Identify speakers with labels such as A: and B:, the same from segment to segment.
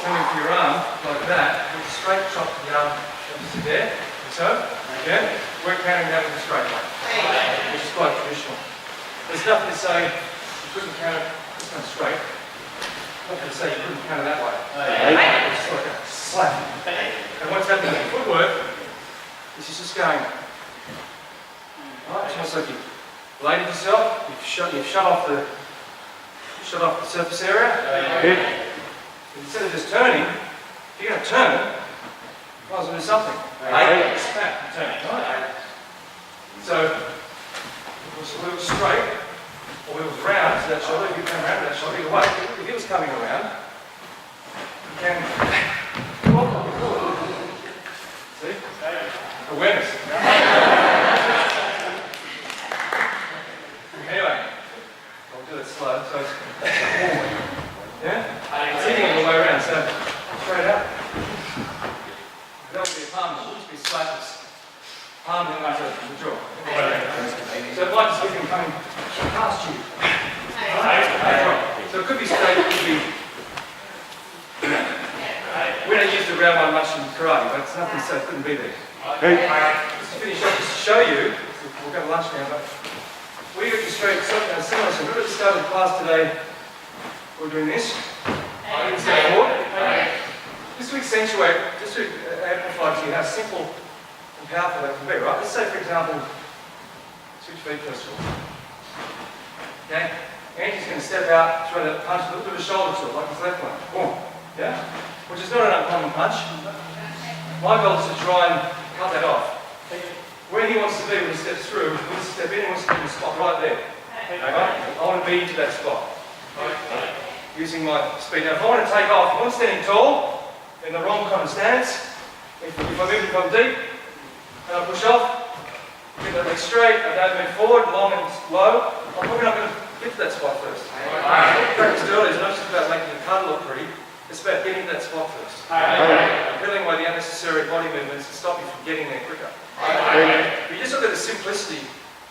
A: coming for your arm, like that, with a straight chop to the arm, just there, like so, yeah? We're counting that with a straight one, which is quite traditional. There's nothing to say you couldn't count it this one straight. Nothing to say you couldn't count it that way. It's just like a slap. And what's happening with footwork, this is just going, right, it's almost like you've bladed yourself, you've shut off the surface area. Instead of just turning, if you're going to turn, you might as well do something. Snap, turn. Right? So, if it was straight, or it was round to that shoulder, if you come around to that shoulder, either way, if it was coming around, you can see? Awareness. Anyway, I'll do it slow, so it's yeah? It's hitting all the way around, so straight up. That would be a palm, it would just be slaps. Palm in the jaw. So it might just be him coming past you. So it could be straight, it could be. We don't use the round one much in karate, but it's nothing so it couldn't be there. Just to finish up, just to show you, we'll go to lunch now, but we got you straight similar. So we're at the start of the class today, we're doing this. I didn't say forward. Just to accentuate, just to amplify to you how simple and powerful that can be, right? Let's say, for example, switch feet first of all. Okay? Angie's going to step out, try to punch a little bit of a shoulder to it, like his left one. Boom. Yeah? Which is not an uncommon punch. My goal is to try and cut that off. Where he wants to be when he steps through, he wants to step in, he wants to be in the spot right there. Okay? I want to be to that spot. Using my speed. Now if I want to take off, if I'm standing tall, in the wrong kind of stance, if I'm deep, and I push off, get that leg straight, I don't move forward, long and low, I'm probably not going to get to that spot first. What I practiced earlier is not just about making the cut look pretty, it's about getting to that spot first. Peeling away the unnecessary body movements and stop you from getting there quicker. You just look at the simplicity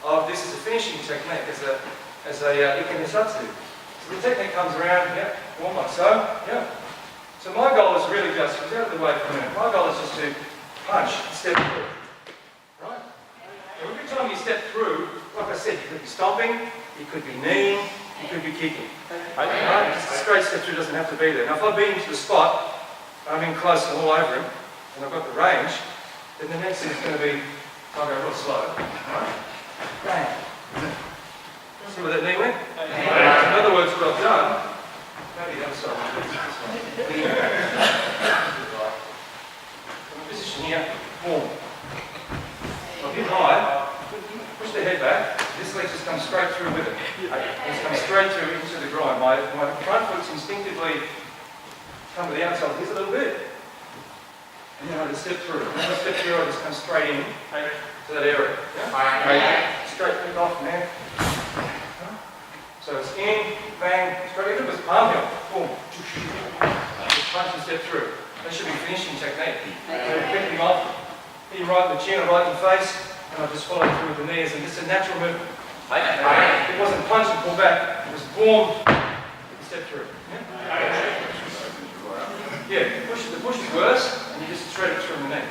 A: of this as a finishing technique, as a ikenisatsu. So the technique comes around, yeah, warm like so, yeah. So my goal is really just, get out of the way for a minute, my goal is just to punch and step through. Right? And every time you step through, like I said, you could be stomping, you could be kneeing, you could be kicking. Right? Just a straight step through doesn't have to be there. Now if I've been into the spot, I'm in close and all over him, and I've got the range, then the next thing is going to be, I'll go real slow. Right? Bang. See where that knee went? In other words, what I've done, maybe the other side. Position here, warm. I'll hit high, push the head back, this leg just comes straight through with it. Just comes straight through into the groin. My front foot's instinctively come to the outside just a little bit. And then I just step through. When I step through, I just come straight in to that area. Yeah? Straight kick off from there. So it's in, bang, straight in, it's palm heel, boom, just punch and step through. That should be finishing technique. So pick him off, hit him right in the chin or right in the face, and I just follow through with the knees, and it's a natural movement. It wasn't punch and pull back, it was boom, and step through. Yeah, the push is worse, and you just shred it through the knee.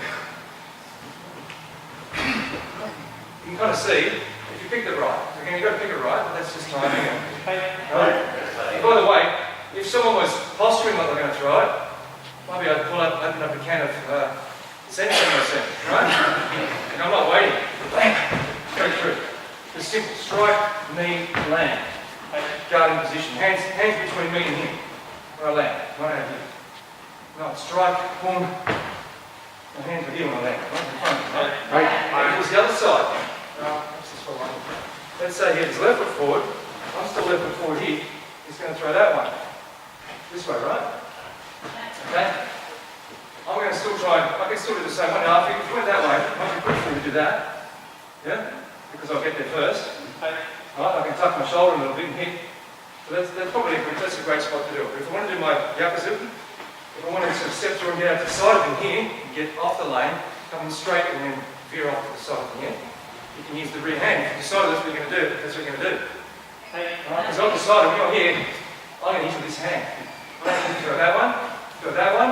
A: You can kind of see, if you picked it right. Again, you've got to pick it right, but that's just timing. By the way, if someone was posturing like they're going to throw it, maybe I'd open up a can of sessio myself, right? And I'm not waiting. Bang! Straight through. Just simple. Strike, knee, land. Guarding position. Hands between me and him. Where I land. Right out here. No, strike, boom. My hands are here when I land. Right in front of me, right? If it was the other side. Let's say he had his left foot forward, I'm still left foot forward here, he's going to throw that one. This way, right? Okay? I'm going to still try, I can still do the same one. Now, if you went that way, it might be good for me to do that. Yeah? Because I'll get there first. Right? I can tuck my shoulder a little bit and hit. So that's probably that's a great spot to do it. But if I want to do my yakuza, if I want to sort of step through and get out to the side of him here, and get off the lane, come straight and then veer off to the side of him here. You can use the rear hand. If you decide that's what you're going to do, that's what you're going to do. Because I've decided, you're here, I'm going to use this hand. I'm going to throw that one, Got that one?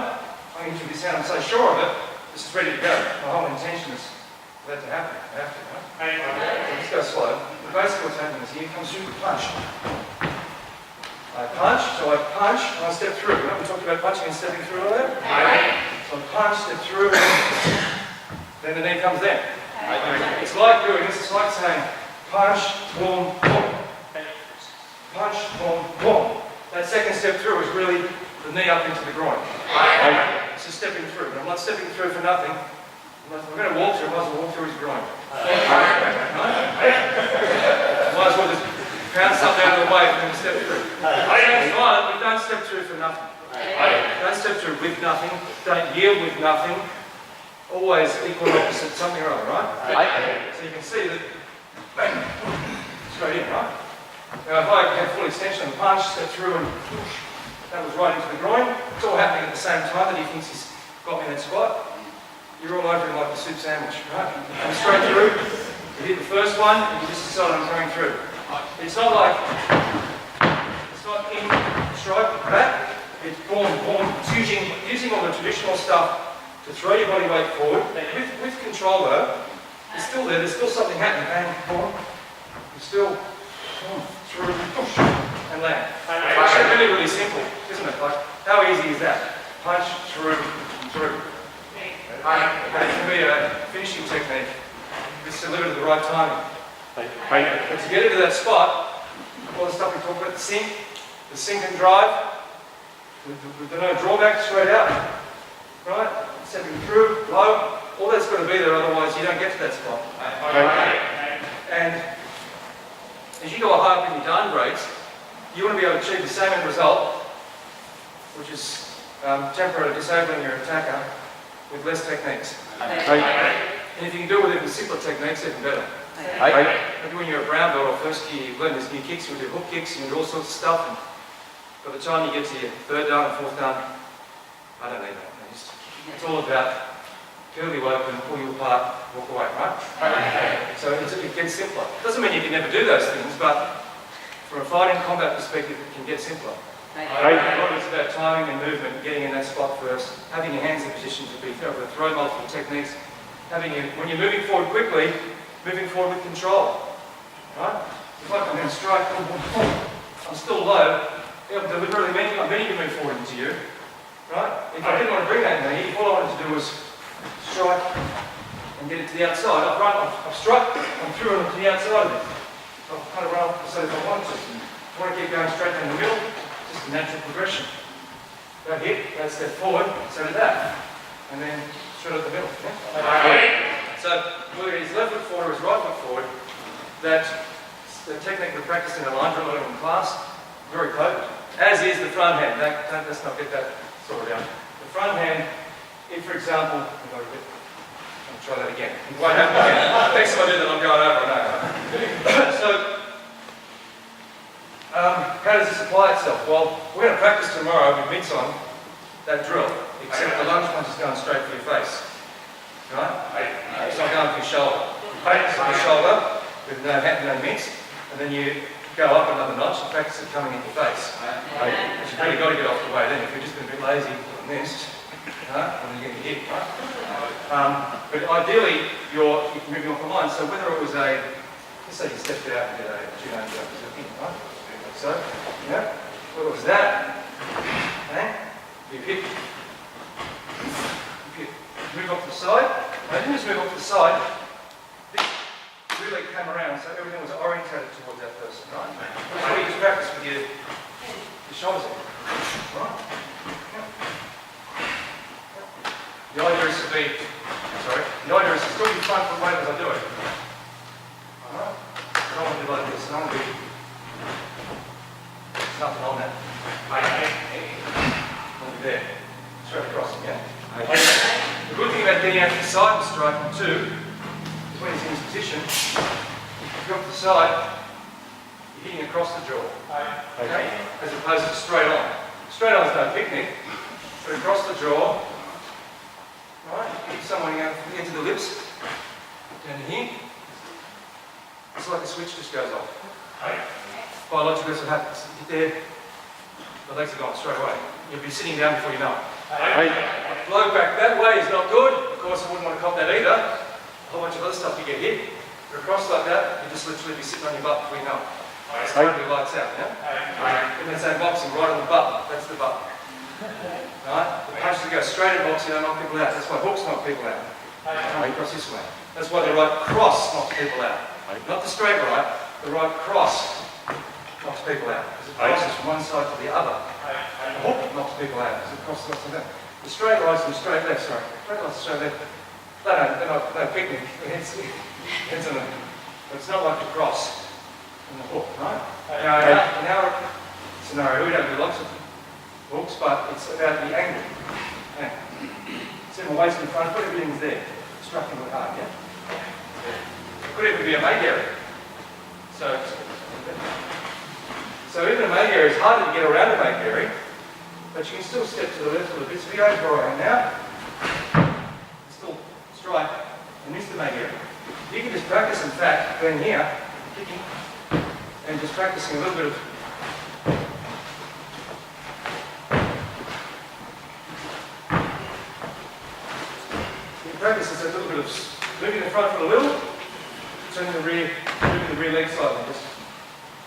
A: I'm going to this hand, I'm so sure of it, this is ready to go. My whole intention is for that to happen. I have to, right? Let's go slow. But basically what's happening is here comes through the punch. I punch, so I punch, and I step through. Remember we talked about punching and stepping through earlier? So I punch, step through, then the knee comes in. It's like doing this, it's like saying punch, boom, boom. Punch, boom, boom. That second step through is really the knee up into the groin. It's just stepping through. But I'm not stepping through for nothing. If we're going to walk through, I might as well walk through his groin. Might as well just pound something out of the way and then step through. But don't step through for nothing. Don't step through with nothing. Don't yield with nothing. Always equal and opposite something or other, right? So you can see that, bang, straight in, right? Now if I have full extension and punch, step through and push, that was right into the groin. It's all happening at the same time that he thinks he's got me in that spot. You're all over him like a soup sandwich, right? Come straight through, you hit the first one, and you just decide I'm coming through. It's not like, it's not in, strike, back, it's boom, boom. It's using all the traditional stuff to throw your body weight forward. With control though, it's still there, there's still something happening. Bang, boom. You're still boom, through, push, and land. It's actually really, really simple, isn't it? Like, how easy is that? Punch, through, through. It can be a finishing technique if it's delivered at the right timing. But to get into that spot, all the stuff we talked about, the sink and drive, with no drawback, straight out. Right? Stepping through, low, all that's got to be there, otherwise you don't get to that spot. And as you go high up in your down grades, you want to be able to achieve the same end result, which is temporarily disabling your attacker with less techniques. And if you can do it with even simpler techniques, even better. Maybe when you're a brown belt or first year, you learn these new kicks, you do hook kicks, you do all sorts of stuff, and by the time you get to your third down and fourth down, I don't need that. It's all about curl you open, pull you apart, walk away, right? So it gets simpler. Doesn't mean you can never do those things, but from a fighting combat perspective, it can get simpler. It's about timing and movement, getting in that spot first, having your hands in position to be able to throw multiple techniques, when you're moving forward quickly, moving forward with control. Right? If I come in and strike, boom, boom, boom, I'm still low, I'm deliberately meaning to move forward into you. Right? If I didn't want to bring that knee, all I wanted to do was strike and get it to the outside. I've struck, I'm through it to the outside of it. So I'll kind of run off the side if I want to. If I want to keep going straight down the middle, just a natural progression. Go hit, go step forward, so did that. And then straight up the middle. Yeah? So whether it's left foot forward or his right foot forward, the technique we practiced in the line drill in class, very potent. As is the front hand. Let's not get that sorted out. The front hand, if for example, I'll try that again. It won't happen again. Next time I do that, I'm going over and over. So, how does this apply itself? Well, we're going to practice tomorrow with mitts on that drill, except the lunge punch is going straight for your face. Right? It's not going for your shoulder. You practice on your shoulder with no mitts, and then you go up another notch and practice it coming in your face. But you've really got to get off the way then. If you're just been a bit lazy on this, and then you're going to hit, right? But ideally, you're moving off the line. So whether it was let's say you stepped out and did a judo jump, right? Like so, yeah. Whether it was that, okay? You hit, move off to the side. I didn't just move off to the side. Really came around, so everything was orientated towards that person, right? That's what you just practice with your shoulders in, right? The idea is to still be front foot weight as I do it. Alright? I don't want to be like this, I don't want to be, there's nothing on that. I want to be there, straight across, yeah? The good thing about getting out to the side and striking too, when he's in his position, if you're off the side, you're hitting across the jaw. Okay? As opposed to straight on. Straight on is no picnic, but across the jaw, right? Hit someone into the lips, down here. It's like a switch just goes off. Biologically, that's what happens. You hit there, the legs are gone straight away. You'll be sitting down before you know it. Blow back that way is not good. Of course, I wouldn't want to cop that either. A whole bunch of other stuff you get hit. But across like that, you just literally be sitting on your butt between up. It's totally lights out, yeah? And then say boxing right on the button. That's the button. Right? The punches that go straight at boxing don't knock people out. That's why hooks knock people out. Across this way. That's why the right cross knocks people out. Not the straight right, the right cross knocks people out. Because it crosses from one side to the other. The hook knocks people out because it crosses like that. The straight rights and the straight left, sorry. Straight rights and straight left. They're not picnic. It's not like the cross and the hook, right? Now, in our scenario, we don't do lots of hooks, but it's about the angle. Yeah. Set my waist in front, put everything's there. Struck him with hard, yeah? It could even be a Weggery. So even a Weggery is harder to get around a Weggery, but you can still step to the left a little bit. So we go where I am now. Still strike and miss the Weggery. You can just practice, in fact, going here, kicking, and just practicing a little bit of practice is a little bit of moving the front foot a little, turning the rear, moving the rear leg slightly, just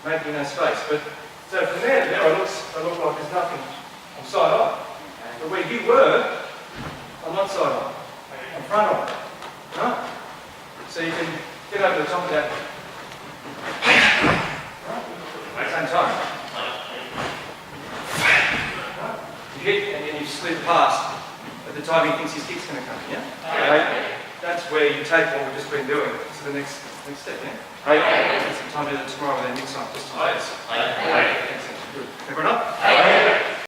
A: making no space. But so from there to there, I look like there's nothing. I'm side on. But where you were, I'm not side on. I'm front on. Right? So you can get over the top of that. Right? At the same time. Right? You hit and then you slip past. At the time he thinks his kick's going to come, yeah? That's where you take what we've just been doing to the next step, yeah? Some time to do that tomorrow with our mix on, just in case. Good. Everyone up?